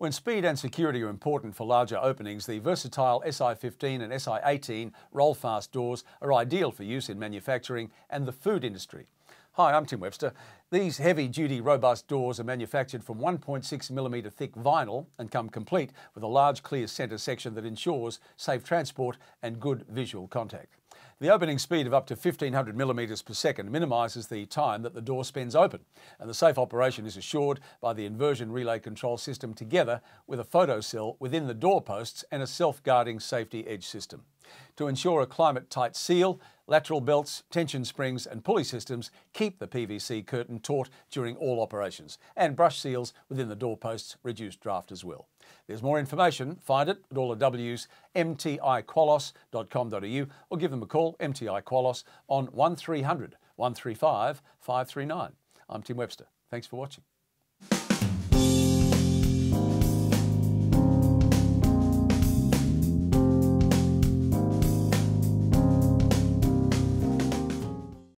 When speed and security are important for larger openings, the versatile SI15 and SI18 roll-fast doors are ideal for use in manufacturing and the food industry. Hi, I'm Tim Webster. These heavy-duty robust doors are manufactured from 1.6mm thick vinyl and come complete with a large clear centre section that ensures safe transport and good visual contact. The opening speed of up to 1500mm per second minimises the time that the door spends open, and the safe operation is assured by the inversion relay control system together with a photo cell within the door posts and a self-guarding safety edge system. To ensure a climate-tight seal, lateral belts, tension springs and pulley systems keep the PVC curtain taut during all operations, and brush seals within the door posts reduce draft as well. There's more information, find it at all the W's, mtiqualos.com.au, or give them a call, MTI Qualos, on 1300 135 539. I'm Tim Webster. Thanks for watching.